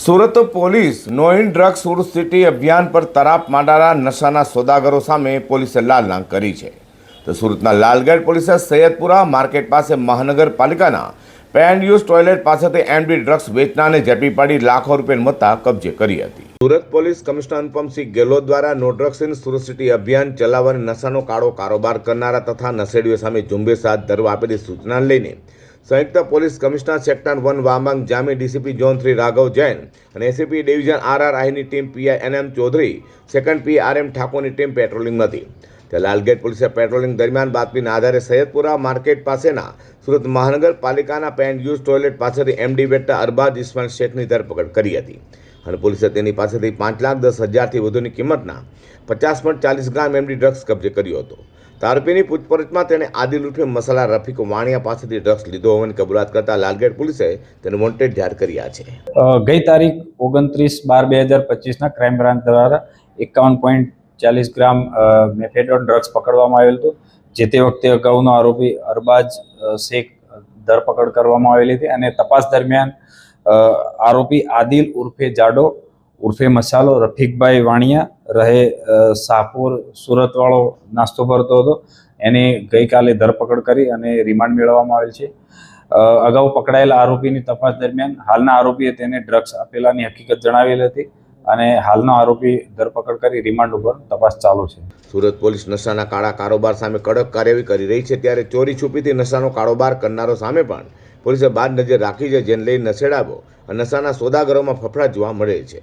Surat police no in drugs Surat city અભિયાન પર તરાપ મારનારા નશાના સોદાગરો સામે પોલીસે લાલ માંગ કરી છે. તો સુરતના લાલગેટ પોલીસે સૈયદપુરા માર્કેટ પાસે મહાનગરપાલિકાના પેન યુઝ ટોયલેટ પાસેથી એમડી ડ્રગ્સ વેચનારને ઝડપી પાડી લાખો રૂપિયાની મત્તા કબજે કરી હતી. સુરત પોલીસ કમિશનર અનુપમસિંહ ગેહલોત દ્વારા no drugs in Surat city અભિયાન ચલાવવાની નશાનો કાળો કારોબાર કરનારા તથા નશેડીઓ સામે ઝુંબેશ હાથ ધરવા આપેલી સૂચનાને લઈને સંયુક્ત પોલીસ કમિશનર સેક્ટર 1 વામાંગ જામી, ડીસીપી ઝોન 3 રાઘવ જૈન અને એસીપી ડિવિઝન આરઆઈની team PI NM Chaudhary, second P આરએમ ઠાકોરની ટીમ પેટ્રોલિંગ હતી. ત્યાં લાલગેટ પોલીસે પેટ્રોલિંગ દરમિયાન બાતમીના આધારે સૈયદપુરા માર્કેટ પાસેના સુરત મહાનગરપાલિકાના પેન યુઝ ટોયલેટ પાસેથી એમડી વેચતા અરબાઝ ઇસ્માઇલ શેખની ધરપકડ કરી હતી અને પોલીસે તેની પાસેથી 5,10,000થી વધુની કિંમતના 50.40 ગ્રામ એમડી ડ્રગ્સ કબજે કર્યો હતો. આરોપીની પૂછપરછમાં તેણે આદિલ ઉર્ફે મસાલા રફીક વાણિયા પાસેથી ડ્રગ્સ લીધો હોવાની કબૂલાત કરતા લાલગેટ પોલીસે તેને વોન્ટેડ જાહેર કર્યા છે. ગઈ તારીખ 29/12/2025ના ક્રાઇમ બ્રાન્ચ દ્વારા 51.40 ગ્રામ મેફેડોન ડ્રગ્સ પકડવામાં આવેલ હતું. જે તે વખતે અગાઉનો આરોપી અરબાઝ શેખ ધરપકડ કરવામાં આવેલી હતી અને તપાસ દરમિયાન આરોપી આદિલ ઉર્ફે જાડો ઉર્ફે મસાલો રફીકભાઈ વાણિયા રહે શાહપુર સુરતવાળો નાસ્તો ભરતો હતો. એની ગઈકાલે ધરપકડ કરી અને રિમાન્ડ મેળવવામાં આવેલ છે. અગાઉ પકડાયેલા આરોપીની તપાસ દરમિયાન હાલના આરોપીએ તેને ડ્રગ્સ આપેલાની હકીકત જણાવેલ હતી અને હાલનો આરોપી ધરપકડ કરી રિમાન્ડ ઉપર તપાસ ચાલુ છે. સુરત પોલીસ નશાના કાળા કારોબાર સામે કડક કાર્યવાહી કરી રહી છે, ત્યારે ચોરી છુપીથી નશાનો કારોબાર કરનારો સામે પણ પોલીસે બાદ નજર રાખી છે, જેને લઈ નશેડાઓ અને નશાના સોદાગરોમાં ફફડાટ જોવા મળે છે.